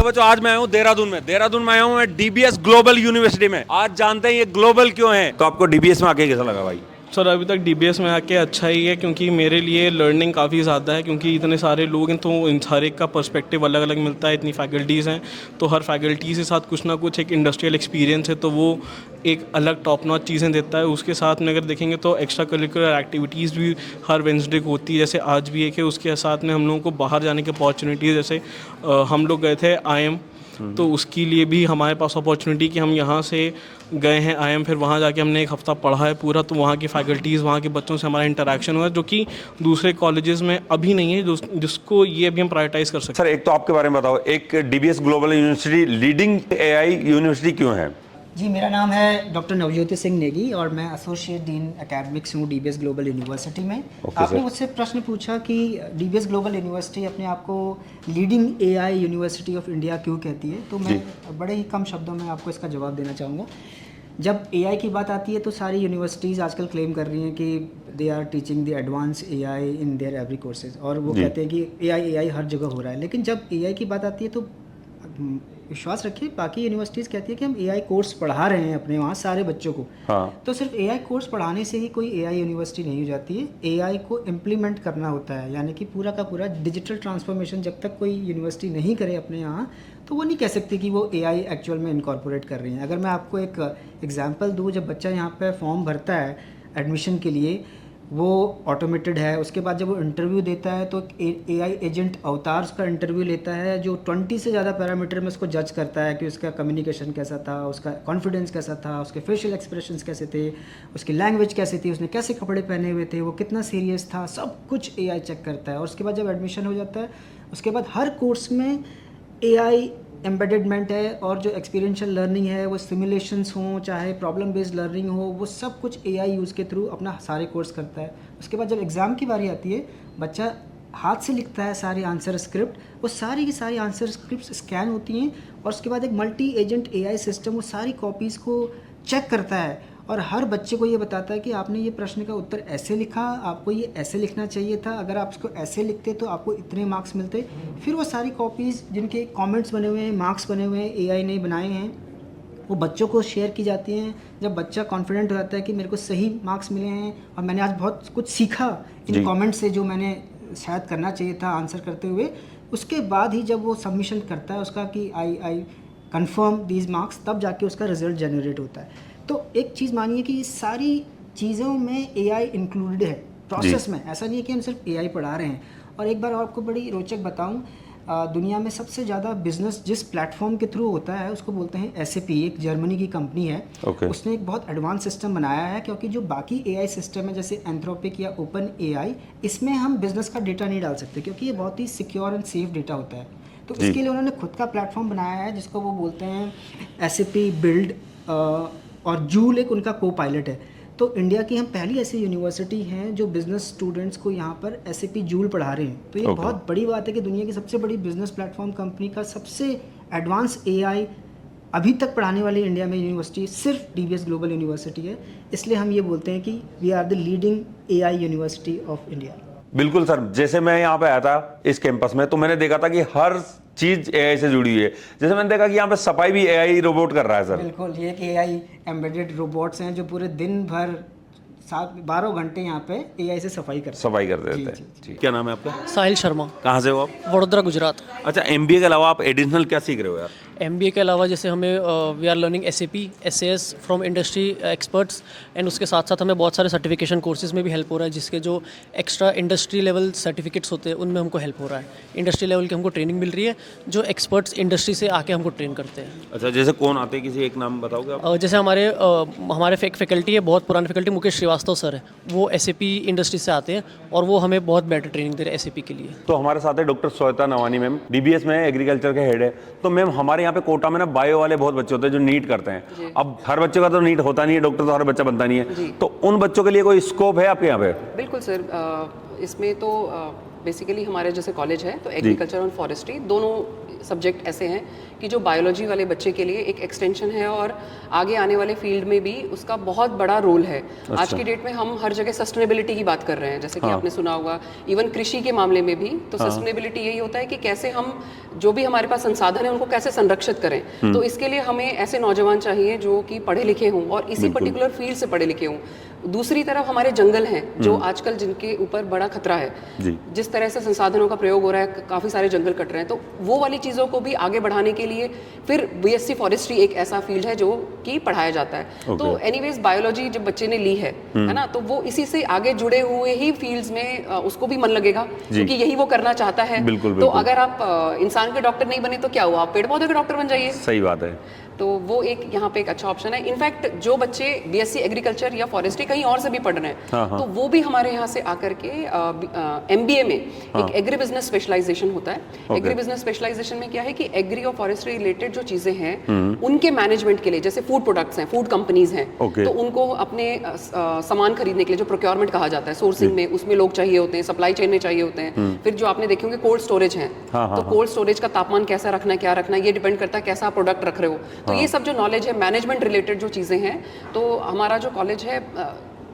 बच्चों आज मैं आया हूँ देहरादून में आया हूँ मैं डीबीएस ग्लोबल यूनिवर्सिटी में। आज जानते हैं ये ग्लोबल क्यों है। तो आपको डीबीएस में आके कैसा लगा भाई? सर अभी तक डीबीएस में आके अच्छा ही है, क्योंकि मेरे लिए लर्निंग काफ़ी ज़्यादा है, क्योंकि इतने सारे लोग हैं तो इन हर एक का पर्सपेक्टिव अलग अलग मिलता है। इतनी फैकल्टीज़ हैं तो हर फैकल्टी के साथ कुछ ना कुछ एक इंडस्ट्रियल एक्सपीरियंस है, तो वो एक अलग टॉप नॉच चीज़ें देता है। उसके साथ में अगर देखेंगे तो एक्स्ट्रा करिकुलर एक्टिविटीज़ भी हर वेंसडे को होती है, जैसे आज भी एक है। उसके साथ में हम लोगों को बाहर जाने की अपॉर्चुनिटीज़, जैसे हम लोग गए थे IIM, तो उसके लिए भी हमारे पास अपॉर्चुनिटी कि हम यहाँ से गए हैं IIM, फिर वहाँ जाके हमने एक हफ़्ता पढ़ा है पूरा, तो वहाँ की फैकल्टीज़, वहाँ के बच्चों से हमारा इंटरेक्शन हुआ, जो कि दूसरे कॉलेजेस में अभी नहीं है, जिसको ये अभी हम प्रायोरिटाइज़ कर सकते सर एक तो आपके बारे में बताओ, एक DBS global university leading AI university क्यों है? जी, मेरा नाम है डॉक्टर नवज्योति सिंह नेगी और मैं एसोसिएट डीन एकेडमिक्स हूँ डीबीएस ग्लोबल यूनिवर्सिटी में। आपने मुझसे प्रश्न पूछा कि डीबीएस ग्लोबल यूनिवर्सिटी अपने आप को leading AI university of India क्यों कहती है, तो मैं बड़े ही कम शब्दों में आपको इसका जवाब देना चाहूँगा। जब एआई की बात आती है तो सारी यूनिवर्सिटीज़ आजकल क्लेम कर रही हैं कि they are teaching the advance AI in their every courses, और वो कहते हैं कि एआई हर जगह हो रहा है। लेकिन जब एआई की बात आती है तो विश्वास रखिए, बाकी यूनिवर्सिटीज़ कहती है कि हम एआई कोर्स पढ़ा रहे हैं अपने वहाँ सारे बच्चों को। हाँ। तो सिर्फ एआई कोर्स पढ़ाने से ही कोई एआई यूनिवर्सिटी नहीं हो जाती है। एआई को इम्प्लीमेंट करना होता है, यानी कि पूरा का पूरा डिजिटल ट्रांसफॉर्मेशन जब तक कोई यूनिवर्सिटी नहीं करे अपने यहाँ, तो वो नहीं कह सकती कि वो एआई एक्चुअल में इनकॉर्पोरेट कर रही हैं। अगर मैं आपको एक एग्जांपल दूँ, जब बच्चा यहाँ पे फॉर्म भरता है एडमिशन के लिए, वो ऑटोमेटेड है। उसके बाद जब वो इंटरव्यू देता है तो एआई एजेंट अवतार उसका इंटरव्यू लेता है, जो 20 से ज़्यादा पैरामीटर में उसको जज करता है कि उसका कम्युनिकेशन कैसा था, उसका कॉन्फिडेंस कैसा था, उसके फेशियल एक्सप्रेशंस कैसे थे, उसकी लैंग्वेज कैसी थी, उसने कैसे कपड़े पहने हुए थे, वो कितना सीरियस था, सब कुछ एआई चेक करता है। और उसके बाद जब एडमिशन हो जाता है, उसके बाद हर कोर्स में एआई एम्बेडेडमेंट है, और जो एक्सपीरियंशियल लर्निंग है, वो सिमुलेशंस हों चाहे प्रॉब्लम बेस्ड लर्निंग हो, वो सब कुछ एआई यूज़ के थ्रू अपना सारे कोर्स करता है। उसके बाद जब एग्ज़ाम की बारी आती है, बच्चा हाथ से लिखता है सारी आंसर स्क्रिप्ट, वो सारी की सारी आंसर स्क्रिप्ट स्कैन होती हैं, और उसके बाद एक मल्टी एजेंट एआई सिस्टम वो सारी कॉपीज़ को चेक करता है और हर बच्चे को ये बताता है कि आपने ये प्रश्न का उत्तर ऐसे लिखा, आपको ये ऐसे लिखना चाहिए था, अगर आप इसको ऐसे लिखते तो आपको इतने मार्क्स मिलते। फिर वो सारी कॉपीज़ जिनके कमेंट्स बने हुए हैं, मार्क्स बने हुए हैं, एआई ने बनाए हैं, वो बच्चों को शेयर की जाती हैं। जब बच्चा कॉन्फिडेंट हो जाता है कि मेरे को सही मार्क्स मिले हैं और मैंने आज बहुत कुछ सीखा इन कॉमेंट से जो मैंने शायद करना चाहिए था आंसर करते हुए, उसके बाद ही जब वो सबमिशन करता है उसका कि आई कन्फर्म दीज मार्क्स, तब जाके उसका रिजल्ट जनरेट होता है। तो एक चीज़ मानिए कि इस सारी चीज़ों में एआई इंक्लूडेड है प्रोसेस में, ऐसा नहीं है कि हम सिर्फ एआई पढ़ा रहे हैं। और एक बार आपको बड़ी रोचक बताऊं, दुनिया में सबसे ज़्यादा बिजनेस जिस प्लेटफॉर्म के थ्रू होता है उसको बोलते हैं SAP, एक जर्मनी की कंपनी है। उसने एक बहुत एडवांस सिस्टम बनाया है, क्योंकि जो बाकी एआई सिस्टम है जैसे एंथ्रोपिक या ओपन एआई, इसमें हम बिज़नेस का डेटा नहीं डाल सकते, क्योंकि ये बहुत ही सिक्योर एंड सेफ डेटा होता है। तो इसके लिए उन्होंने खुद का प्लेटफॉर्म बनाया है जिसको वो बोलते हैं SAP बिल्ड, और जूल एक उनका को पायलट है। तो इंडिया की हम पहली ऐसी यूनिवर्सिटी हैं जो बिज़नेस स्टूडेंट्स को यहाँ पर SAP जूल पढ़ा रहे हैं। तो ये बहुत बड़ी बात है कि दुनिया की सबसे बड़ी बिज़नेस प्लेटफॉर्म कंपनी का सबसे एडवांस एआई अभी तक पढ़ाने वाली इंडिया में यूनिवर्सिटी सिर्फ डीबीएस ग्लोबल यूनिवर्सिटी है। इसलिए हम ये बोलते हैं कि we are the leading AI university of India. बिल्कुल सर, जैसे मैं यहाँ पे आया था इस कैंपस में तो मैंने देखा था कि हर चीज एआई से जुड़ी हुई है। जैसे मैंने देखा कि यहाँ पे सफाई भी एआई रोबोट कर रहा है सर। बिल्कुल, ये एक एआई एम्बेडेड रोबोट्स हैं जो पूरे दिन भर 12 घंटे यहाँ पे एआई से सफाई करते हैं। क्या नाम है आपका? साहिल शर्मा। कहाँ से हो आप? वडोदरा, गुजरात। अच्छा, एमबीए के अलावा आप एडिशनल क्या सीख रहे हो यार? एमबीए के अलावा जैसे हमें we are learning SAP SAS from industry experts, and उसके साथ साथ हमें बहुत सारे सर्टिफिकेशन कोर्सेज में भी हेल्प हो रहा है, जिसके जो एक्स्ट्रा इंडस्ट्री लेवल सर्टिफिकेट्स होते हैं उनमें हमको हेल्प हो रहा है। इंडस्ट्री लेवल की हमको ट्रेनिंग मिल रही है, जो एक्सपर्ट्स इंडस्ट्री से आके हमको ट्रेन करते हैं। अच्छा, जैसे कौन आते हैं, किसी एक नाम बताओगे आप? जैसे हमारे फैकल्टी है, बहुत पुराने फैकल्टी, मुकेश श्रीवास्तव सर है, वो SAP इंडस्ट्री से आते हैं और वो हमें बहुत बेटर ट्रेनिंग दे रहे हैं SAP के लिए। तो हमारे साथ है doctor Shweta Nawani ma'am, DBS में एग्रीकल्चर के हेड है। तो मैम हमारे यहाँ पे कोटा में ना बायो वाले बहुत बच्चे होते हैं जो नीट करते हैं। अब हर बच्चे का तो नीट होता नहीं है, डॉक्टर तो हर बच्चा बनता नहीं है, तो उन बच्चों के लिए कोई स्कोप है आपके यहाँ पे? बिल्कुल सर, इसमें तो बेसिकली हमारे जैसे कॉलेज है तो एग्रीकल्चर और फॉरेस्ट्री दोनों सब्जेक्ट ऐसे हैं कि जो बायोलॉजी वाले बच्चे के लिए एक एक्सटेंशन है और आगे आने वाले फील्ड में भी उसका बहुत बड़ा रोल है। आज की डेट में हम हर जगह सस्टेनेबिलिटी की बात कर रहे हैं, जैसे कि आपने सुना होगा इवन कृषि के मामले में भी तो सस्टेनेबिलिटी यही होता है कि कैसे हम जो भी हमारे पास संसाधन है उनको कैसे संरक्षित करें। तो इसके लिए हमें ऐसे नौजवान चाहिए जो कि पढ़े लिखे हों और इसी पर्टिकुलर फील्ड से पढ़े लिखे हों। दूसरी तरफ हमारे जंगल हैं जो आजकल जिनके ऊपर बड़ा खतरा है, जिस तरह से संसाधनों का प्रयोग हो रहा है, काफ़ी सारे जंगल कट रहे हैं, तो वो वाली चीज़ों को भी आगे बढ़ाने के लिए फिर बीएससी फॉरेस्ट्री एक ऐसा फील्ड है जो कि पढ़ाया जाता है। तो एनीवेज बायोलॉजी जब बच्चे ने ली है ना, तो वो इसी से आगे जुड़े हुए ही फील्ड्स में उसको भी मन लगेगा क्योंकि यही वो करना चाहता है। तो अगर आप इंसान के डॉक्टर नहीं बने तो क्या हुआ, आप पेड़ पौधे के डॉक्टर बन जाइए। सही बात है। तो वो एक यहाँ पे एक अच्छा ऑप्शन है। इनफैक्ट जो बच्चे बीएससी एग्रीकल्चर या फॉरेस्ट्री कहीं और से भी पढ़ रहे हैं तो वो भी हमारे यहाँ से आकर के एमबीए में एक एग्री बिजनेस स्पेशलाइजेशन होता है। एग्री बिजनेस स्पेशलाइजेशन में क्या है कि एग्री और फॉरेस्ट्री रिलेटेड जो चीजें हैं उनके मैनेजमेंट के लिए, जैसे फूड प्रोडक्ट्स हैं, फूड कंपनीज हैं, तो उनको अपने सामान खरीदने के लिए जो प्रोक्योरमेंट कहा जाता है सोर्सिंग में, उसमें लोग चाहिए होते हैं, सप्लाई चेन में चाहिए होते हैं। फिर जो आपने देखे होंगे कोल्ड स्टोरेज है, तो कोल्ड स्टोरेज का तापमान कैसा रखना है, क्या रखना है, ये डिपेंड करता है कैसा प्रोडक्ट रख रहे हो। तो ये सब जो नॉलेज है मैनेजमेंट रिलेटेड जो चीज़ें हैं, तो हमारा जो कॉलेज है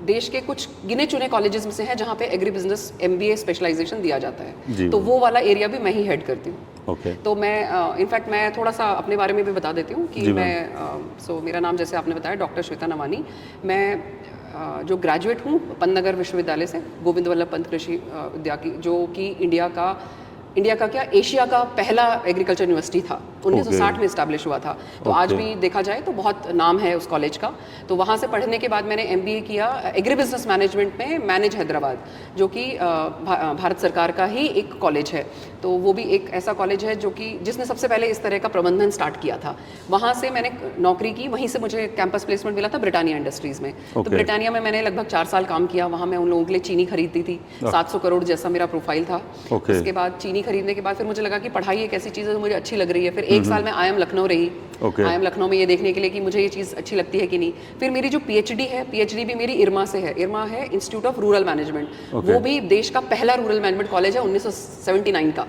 देश के कुछ गिने चुने कॉलेजेस में से है जहाँ पे एग्री बिजनेस एमबीए स्पेशलाइजेशन दिया जाता है। तो वो वाला एरिया भी मैं ही हेड करती हूँ। तो मैं इनफैक्ट मैं थोड़ा सा अपने बारे में भी बता देती हूँ कि मैं मेरा नाम जैसे आपने बताया डॉक्टर श्वेता नवानी। मैं जो ग्रेजुएट हूँ पंतनगर विश्वविद्यालय से, गोविंद वल्लभ पंत कृषि विद्यालय, जो कि इंडिया का क्या एशिया का पहला एग्रीकल्चर यूनिवर्सिटी था, 1960 में इस्टेब्लिश हुआ था। तो आज भी देखा जाए तो बहुत नाम है उस कॉलेज का। तो वहाँ से पढ़ने के बाद मैंने एमबीए किया एग्री बिजनेस मैनेजमेंट में, मैनेज हैदराबाद, जो कि भारत सरकार का ही एक कॉलेज है। तो वो भी एक ऐसा कॉलेज है जो कि जिसने सबसे पहले इस तरह का प्रबंधन स्टार्ट किया था। वहाँ से मैंने नौकरी की, वहीं से मुझे कैंपस प्लेसमेंट मिला था ब्रिटानिया इंडस्ट्रीज़ में। तो ब्रिटानिया में मैंने लगभग 4 साल काम किया। वहाँ मैं उन लोगों के लिए चीनी खरीदती थी, 700 करोड़ जैसा मेरा प्रोफाइल था। उसके बाद चीनी खरीदने के बाद फिर मुझे लगा कि पढ़ाई एक ऐसी चीज़ है जो मुझे अच्छी लग रही है। फिर 1 साल में IIM लखनऊ रही। IIM लखनऊ में ये देखने के लिए कि मुझे ये चीज़ अच्छी लगती है कि नहीं। फिर मेरी जो PhD है, PhD भी मेरी इरमा से है। इरमा है इंस्टीट्यूट ऑफ रूरल मैनेजमेंट, वो भी देश का पहला रूरल मैनेजमेंट कॉलेज है 1979 का।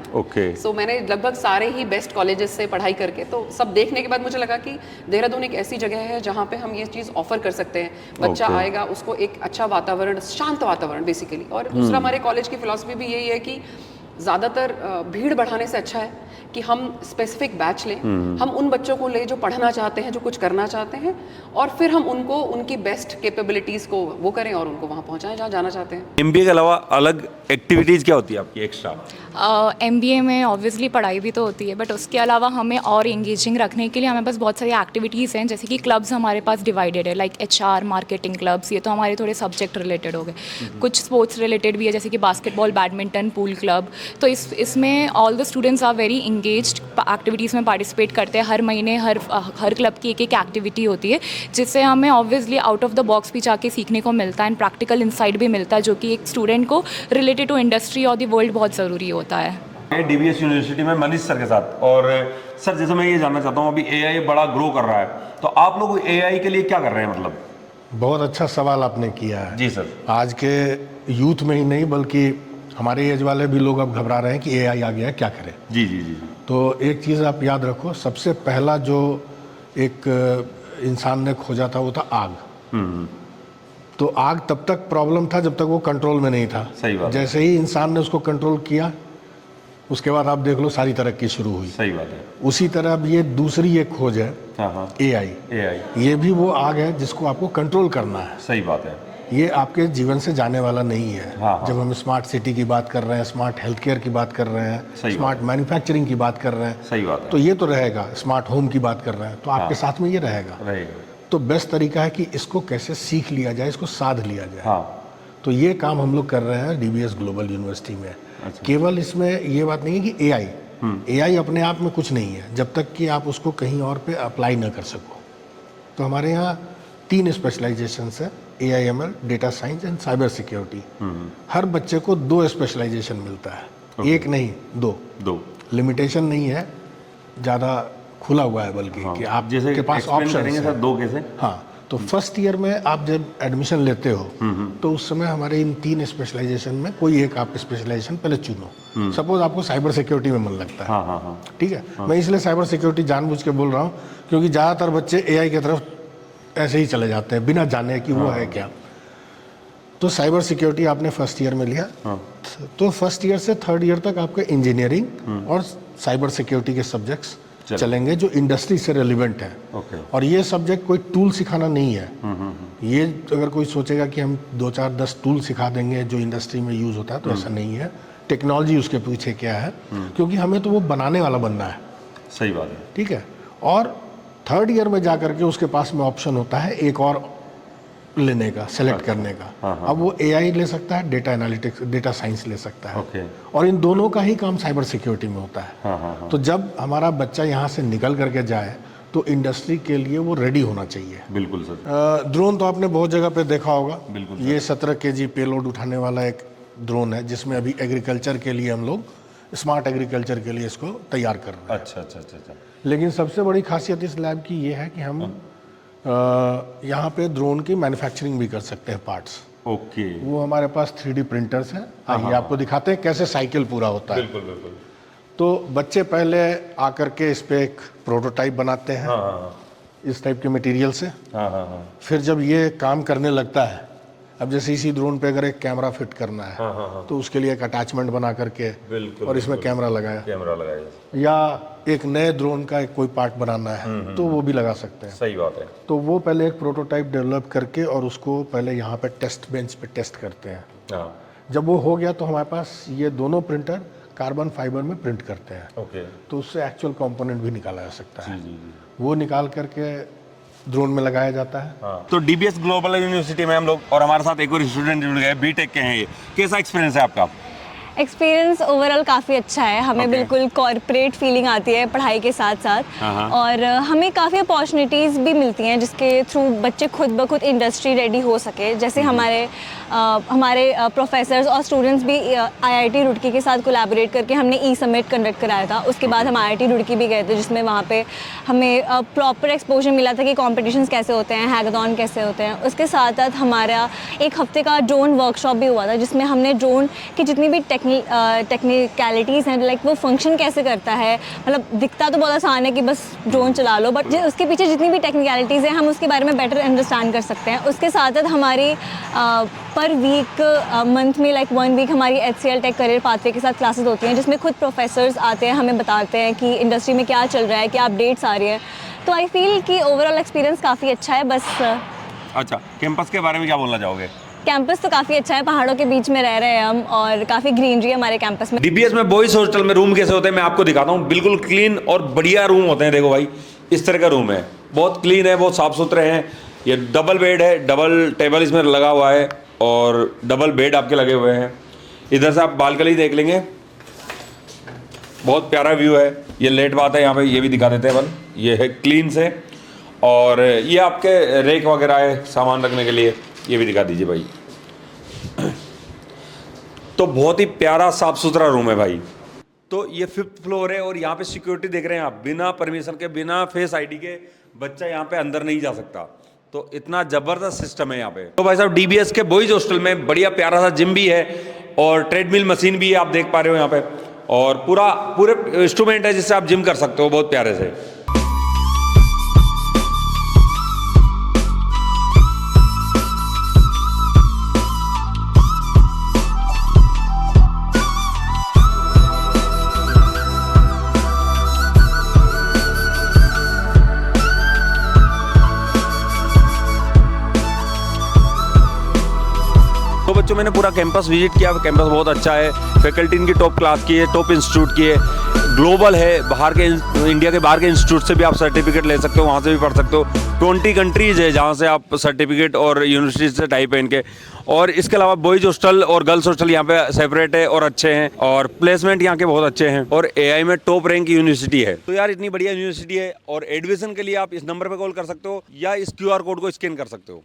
सो मैंने लगभग सारे ही बेस्ट कॉलेजेस से पढ़ाई करके तो सब देखने के बाद मुझे लगा कि देहरादून एक ऐसी जगह है जहाँ पे हम ये चीज़ ऑफर कर सकते हैं। बच्चा आएगा, उसको एक अच्छा वातावरण, शांत वातावरण बेसिकली। और दूसरा हमारे कॉलेज की फिलॉसफी भी यही है कि ज़्यादातर भीड़ बढ़ाने से अच्छा है कि हम स्पेसिफिक बैच लें, हम उन बच्चों को लें जो पढ़ना चाहते हैं, जो कुछ करना चाहते हैं, और फिर हम उनको उनकी बेस्ट कैपेबिलिटीज़ को वो करें और उनको वहाँ पहुँचाएं जहाँ जाना चाहते हैं। एमबीए के अलावा अलग एक्टिविटीज़ क्या होती है आपकी एक्स्ट्रा? MBA में ऑब्वियसली पढ़ाई भी तो होती है, बट उसके अलावा हमें और इंगेजिंग रखने के लिए हमें पास बहुत सारी एक्टिविटीज़ हैं। जैसे कि क्लब्स हमारे पास डिवाइडेड है, लाइक HR, मार्केटिंग क्लब्स, ये तो हमारे थोड़े सब्जेक्ट रिलेटेड हो गए। कुछ स्पोर्ट्स रिलेटेड भी है, जैसे कि बास्केटबॉल, बैडमिंटन, पूल क्लब। तो इसमें all the students are very engaged, activities में पार्टिसिपेट करते हैं। हर महीने हर क्लब की एक एक्टिविटी होती है, जिससे हमें obviously out of the box भी जाके सीखने को मिलता है एंड प्रैक्टिकल इंसाइट भी मिलता है, जो कि एक स्टूडेंट को रिलेटेड टू इंडस्ट्री और द वर्ल्ड बहुत ज़रूरी होता है। DBS यूनिवर्सिटी में मनीष सर के साथ। और सर, जैसे मैं ये जानना चाहता हूँ, अभी AI बड़ा ग्रो कर रहा है, तो आप लोग AI के लिए क्या कर रहे हैं? मतलब बहुत अच्छा सवाल आपने किया है। जी सर। आज के यूथ में ही नहीं बल्कि हमारे एज वाले भी लोग अब घबरा रहे हैं कि AI आ गया है, क्या करें। जी जी जी। तो एक चीज़ आप याद रखो, सबसे पहला जो एक इंसान ने खोजा था वो था आग। तो आग तब तक प्रॉब्लम था जब तक वो कंट्रोल में नहीं था। सही बात। जैसे ही इंसान ने उसको कंट्रोल किया, उसके बाद आप देख लो सारी तरक्की शुरू हुई। सही बात है। उसी तरह अब ये दूसरी एक खोज है, AI। ये भी वो आग है जिसको आपको कंट्रोल करना है। सही बात है। ये आपके जीवन से जाने वाला नहीं है। जब हम स्मार्ट सिटी की बात कर रहे हैं, स्मार्ट हेल्थ केयर की बात कर रहे हैं, स्मार्ट मैन्युफैक्चरिंग की बात कर रहे हैं, सही बात है, तो ये तो रहेगा। स्मार्ट होम की बात कर रहे हैं तो आपके साथ में ये रहेगा। तो बेस्ट तरीका है कि इसको कैसे सीख लिया जाए, इसको साध लिया जाए। तो ये काम हम लोग कर रहे हैं DBS ग्लोबल यूनिवर्सिटी में। केवल इसमें ये बात नहीं है कि AI अपने आप में कुछ नहीं है जब तक कि आप उसको कहीं और पे अप्लाई ना कर सको। तो हमारे यहाँ 3 स्पेशलाइजेशंस है, AI/ML, data science and cyber security. हर बच्चे को 2 स्पेशलाइजेशन मिलता है, एक नहीं 2। लिमिटेशन नहीं है, ज़्यादा खुला हुआ है बल्कि कि आप जैसे के पास ऑप्शन है। 2 कैसे? हाँ, तो फर्स्ट ईयर में आप जब एडमिशन लेते हो तो उस समय हमारे इन 3 स्पेशलाइजेशन में कोई एक आप स्पेशलाइजेशन पहले चुनो। सपोज आपको साइबर सिक्योरिटी में मन लगता है, ठीक है, मैं इसलिए साइबर सिक्योरिटी जानबूझ के बोल रहा हूँ क्योंकि ज़्यादातर बच्चे एआई की तरफ ऐसे ही चले जाते हैं बिना जाने कि वो है क्या। तो साइबर सिक्योरिटी आपने फर्स्ट ईयर में लिया, तो फर्स्ट ईयर से थर्ड ईयर तक आपके इंजीनियरिंग और साइबर सिक्योरिटी के सब्जेक्ट्स चलेंगे जो इंडस्ट्री से रेलिवेंट है। और ये सब्जेक्ट कोई टूल सिखाना नहीं है। ये अगर कोई सोचेगा कि हम 2-4-10 टूल सिखा देंगे जो इंडस्ट्री में यूज होता है, तो ऐसा नहीं है। टेक्नोलॉजी उसके पीछे क्या है, क्योंकि हमें तो वो बनाने वाला बनना है। सही बात है, ठीक है। और थर्ड ईयर में जा करके उसके पास में ऑप्शन होता है एक और लेने का, सेलेक्ट करने का। अब वो एआई ले सकता है, डेटा एनालिटिक्स, डेटा साइंस ले सकता है। और इन दोनों का ही काम साइबर सिक्योरिटी में होता है। तो जब हमारा बच्चा यहाँ से निकल करके जाए तो इंडस्ट्री के लिए वो रेडी होना चाहिए। बिल्कुल सर। ड्रोन तो आपने बहुत जगह पे देखा होगा। बिल्कुल। ये 17 kg पेलोड उठाने वाला एक ड्रोन है जिसमें अभी एग्रीकल्चर के लिए हम लोग स्मार्ट एग्रीकल्चर के लिए इसको तैयार कर रहे हैं। अच्छा। लेकिन सबसे बड़ी खासियत इस लैब की ये है कि हम यहाँ पे ड्रोन की मैन्युफैक्चरिंग भी कर सकते हैं पार्ट्स। ओके। वो हमारे पास 3D प्रिंटर्स हैं। आइए आपको दिखाते हैं कैसे साइकिल पूरा होता है। बिल्कुल। तो बच्चे पहले आकर के इस पे एक प्रोटोटाइप बनाते हैं इस टाइप के मटेरियल से। फिर जब ये काम करने लगता है, अब जैसे इसी ड्रोन पे अगर एक कैमरा फिट करना है तो उसके लिए एक अटैचमेंट बना करके और इसमें कैमरा लगाया, या एक नए ड्रोन का एक कोई पार्ट बनाना है तो वो भी लगा सकते हैं। सही बात है। तो वो पहले एक प्रोटोटाइप डेवलप करके और उसको पहले यहाँ पे टेस्ट बेंच पे टेस्ट करते हैं। जब वो हो गया तो हमारे पास ये दोनों प्रिंटर कार्बन फाइबर में प्रिंट करते हैं। तो उससे एक्चुअल कंपोनेंट भी निकाला जा सकता है। वो निकाल करके ड्रोन में लगाया जाता है। तो डीबीएस ग्लोबल यूनिवर्सिटी में हम लोग, और हमारे साथ एक और स्टूडेंट जुड़ गए, बीटेक के हैं। ये कैसा एक्सपीरियंस है आपका? एक्सपीरियंस ओवरऑल काफ़ी अच्छा है। हमें बिल्कुल कॉर्पोरेट फीलिंग आती है पढ़ाई के साथ साथ, और हमें काफ़ी अपॉर्चुनिटीज़ भी मिलती हैं जिसके थ्रू बच्चे खुद ब खुद इंडस्ट्री रेडी हो सके। जैसे हमारे प्रोफेसर्स और स्टूडेंट्स भी आईआईटी रुड़की के साथ कोलैबोरेट करके हमने ई समिट कंडक्ट कराया था। उसके बाद हम आईआईटी रुड़की भी गए थे जिसमें वहाँ पे हमें प्रॉपर एक्सपोजर मिला था कि कॉम्पिटिशन्स कैसे होते हैं, हैकाथॉन कैसे होते हैं। उसके साथ साथ हमारा एक हफ्ते का ड्रोन वर्कशॉप भी हुआ था जिसमें हमने ड्रोन की जितनी भी टेक्निकलिटीज़ हैं, लाइक वो फंक्शन कैसे करता है, मतलब दिखता तो बहुत आसान है कि बस ड्रोन चला लो, बट उसके पीछे जितनी भी टेक्निकलिटीज़ हैं हम उसके बारे में बेटर अंडरस्टैंड कर सकते हैं। उसके साथ साथ हमारी पर वीक मंथ में लाइक 1 वीक हमारी HCL टेक करियर पाथवे के साथ क्लासेस होती हैं जिसमें खुद प्रोफेसर्स आते हैं, हमें बताते हैं कि इंडस्ट्री में क्या चल रहा है, क्या अपडेट्स आ रही है। तो आई फील कि ओवरऑल एक्सपीरियंस काफ़ी अच्छा है। बस अच्छा, कैंपस के बारे में क्या बोलना चाहोगे? कैंपस तो काफ़ी अच्छा है, पहाड़ों के बीच में रह रहे हैं हम और काफ़ी ग्रीनरी है हमारे कैंपस में। डीबीएस में बॉयज हॉस्टल में रूम कैसे होते हैं मैं आपको दिखाता हूँ। बिल्कुल क्लीन और बढ़िया रूम होते हैं। देखो भाई, इस तरह का रूम है, बहुत क्लीन है, बहुत साफ सुथरे हैं। ये डबल बेड है, डबल टेबल इसमें लगा हुआ है और डबल बेड आपके लगे हुए हैं। इधर से आप बालकनी देख लेंगे, बहुत प्यारा व्यू है। ये लेट बात है यहाँ पे, ये भी दिखा देते हैं अपन। ये है क्लीन से, और ये आपके रेक वगैरह है सामान रखने के लिए, ये भी दिखा दीजिए भाई। तो बहुत ही प्यारा साफ सुथरा रूम है भाई। तो ये 5th फ्लोर है और यहाँ पे सिक्योरिटी देख रहे हैं आप, बिना परमिशन के, बिना फेस आईडी के बच्चा यहाँ पे अंदर नहीं जा सकता। तो इतना जबरदस्त सिस्टम है यहाँ पे। तो भाई साहब, डीबीएस के बॉयज हॉस्टल में बढ़िया प्यारा सा जिम भी है और ट्रेडमिल मशीन भी आप देख पा रहे हो यहाँ पे, और पूरे इंस्ट्रूमेंट है जिससे आप जिम कर सकते हो बहुत प्यारे से। तो बच्चों, मैंने पूरा कैंपस विजिट किया। कैंपस बहुत अच्छा है, फैकल्टी इनकी टॉप क्लास की है, टॉप इंस्टीट्यूट की है, ग्लोबल है। बाहर के, इंडिया के बाहर के इंस्टीट्यूट से भी आप सर्टिफिकेट ले सकते हो, वहाँ से भी पढ़ सकते हो। 20 कंट्रीज़ है जहाँ से आप सर्टिफिकेट और यूनिवर्सिटी से टाइप है इनके। और इसके अलावा बॉयज़ हॉस्टल और गर्ल्स हॉस्टल यहाँ पे सेपरेट है और अच्छे हैं, और प्लेसमेंट यहाँ के बहुत अच्छे हैं, और AI में टॉप रैंक यूनिवर्सिटी है। तो यार, इतनी बढ़िया यूनिवर्सिटी है, और एडमिशन के लिए आप इस नंबर पर कॉल कर सकते हो या इस QR कोड को स्कैन कर सकते हो।